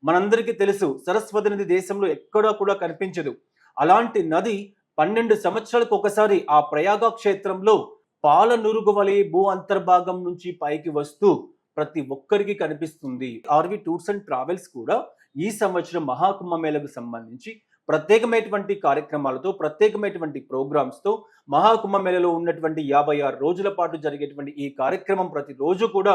మనందరికీ తెలుసు సరస్వతి నది దేశంలో ఎక్కడా కూడా కనిపించదు. అలాంటి నది 12 సంవత్సరాలకు ఒకసారి ఆ ప్రయాగ క్షేత్రంలో పాల నురుగు వలె భూ అంతర్భాగం నుంచి పైకి వస్తూ ప్రతి ఒక్కరికి కనిపిస్తుంది. ఆర్వి టూర్స్ అండ్ ట్రావెల్స్ కూడా ఈ సంవత్సరం మహాకుంభమేళకు సంబంధించి ప్రత్యేకమైనటువంటి కార్యక్రమాలతో, ప్రత్యేకమైనటువంటి ప్రోగ్రామ్స్తో మహాకుంభమేళలో ఉన్నటువంటి 56 రోజుల పాటు జరిగేటువంటి ఈ కార్యక్రమం ప్రతిరోజు కూడా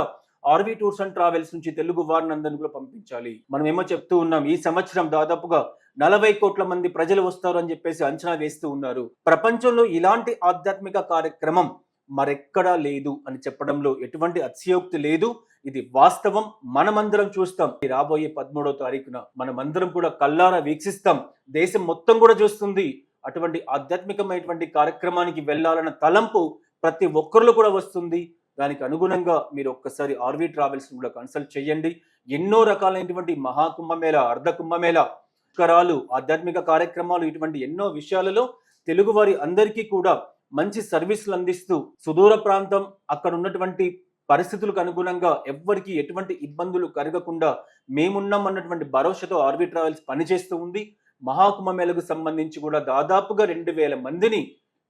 ఆర్వి టూర్స్ అండ్ ట్రావెల్స్ నుంచి తెలుగు వారిని అందరినీ కూడా పంపించాలి. మనం ఏమో చెప్తూ ఉన్నాం, ఈ సంవత్సరం దాదాపుగా 40 కోట్ల మంది ప్రజలు వస్తారు అని చెప్పేసి అంచనా వేస్తూ ఉన్నారు. ప్రపంచంలో ఇలాంటి ఆధ్యాత్మిక కార్యక్రమం మరెక్కడా లేదు అని చెప్పడంలో ఎటువంటి అతిశయోక్తి లేదు. ఇది వాస్తవం. మనమందరం చూస్తాం. రాబోయే 13వ తారీఖున మనమందరం కూడా కల్లారా వీక్షిస్తాం. దేశం మొత్తం కూడా చూస్తుంది. అటువంటి ఆధ్యాత్మికమైనటువంటి కార్యక్రమానికి వెళ్ళాలన్న తలంపు ప్రతి ఒక్కరిలో కూడా వస్తుంది. దానికి అనుగుణంగా మీరు ఒక్కసారి ఆర్వి ట్రావెల్స్ కూడా కన్సల్ట్ చేయండి. ఎన్నో రకాలైనటువంటి మహాకుంభమేళ, అర్ధ కుంభమేళ, పుష్కరాలు, ఆధ్యాత్మిక కార్యక్రమాలు, ఇటువంటి ఎన్నో విషయాలలో తెలుగు వారి అందరికీ కూడా మంచి సర్వీసులు అందిస్తూ సుదూర ప్రాంతం, అక్కడ ఉన్నటువంటి పరిస్థితులకు అనుగుణంగా ఎవ్వరికి ఎటువంటి ఇబ్బందులు కలగకుండా మేమున్నాం అన్నటువంటి భరోసాతో ఆర్వి ట్రావెల్స్ పనిచేస్తూ ఉంది. మహాకుంభమేళకు సంబంధించి కూడా దాదాపుగా 2000 మందిని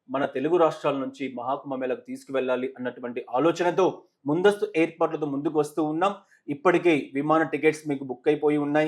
మన తెలుగు రాష్ట్రాల నుంచి మహాకుంభమేళకు తీసుకువెళ్ళాలి అన్నటువంటి ఆలోచనతో ముందస్తు ఏర్పాట్లతో ముందుకు వస్తూ ఉన్నాం. ఇప్పటికే విమాన టికెట్స్ మీకు బుక్ అయిపోయి ఉన్నాయి.